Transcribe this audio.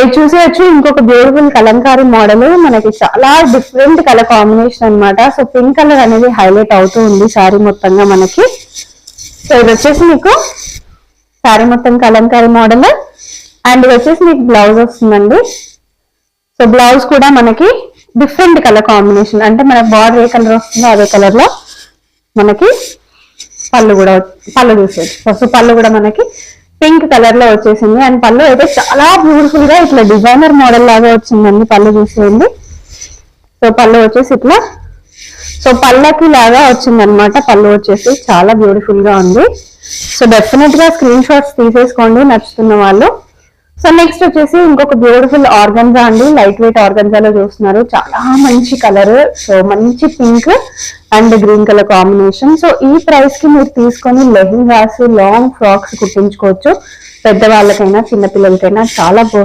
ఇది చూసేయచ్చు, ఇంకొక beautiful Kalamkari model, మనకి చాలా డిఫరెంట్ కలర్ కాంబినేషన్ అన్నమాట. సో పింక్ కలర్ అనేది హైలైట్ అవుతూ ఉంది శారీ మొత్తంగా మనకి. సో ఇది వచ్చేసి మీకు శారీ మొత్తం కలంకారీ మోడల్. అండ్ ఇది వచ్చేసి మీకు బ్లౌజ్ వస్తుందండి. సో బ్లౌజ్ కూడా మనకి డిఫరెంట్ కలర్ కాంబినేషన్, అంటే మనకి బార్డర్ ఏ కలర్ వస్తుందో అదే కలర్ లో మనకి పళ్ళు చూసేది. సో పళ్ళు కూడా మనకి పింక్ కలర్ లో వచ్చేసింది. అండ్ పళ్ళు అయితే చాలా బ్యూటిఫుల్ గా ఇట్లా డిజైనర్ మోడల్ లాగా వచ్చిందండి. పళ్ళు చూసేయండి. సో పళ్ళు వచ్చేసి ఇట్లా, సో పళ్ళకి లాగా వచ్చింది అనమాట. పళ్ళు వచ్చేసి చాలా బ్యూటిఫుల్ గా ఉంది. సో డెఫినెట్ గా స్క్రీన్ షాట్స్ తీసేసుకోండి నచ్చుతున్న వాళ్ళు. సో నెక్స్ట్ వచ్చేసి ఇంకొక బ్యూటిఫుల్ ఆర్గన్జా అండి. లైట్ వెయిట్ ఆర్గన్జాలో చూస్తున్నారు, చాలా మంచి కలర్. సో మంచి pink and green colour combination. So ఈ ప్రైస్ కి మీరు తీసుకొని లెహెంగాస్, లాంగ్ ఫ్రాక్స్ కుట్టించుకోవచ్చు. పెద్దవాళ్ళకైనా చిన్నపిల్లలకైనా చాలా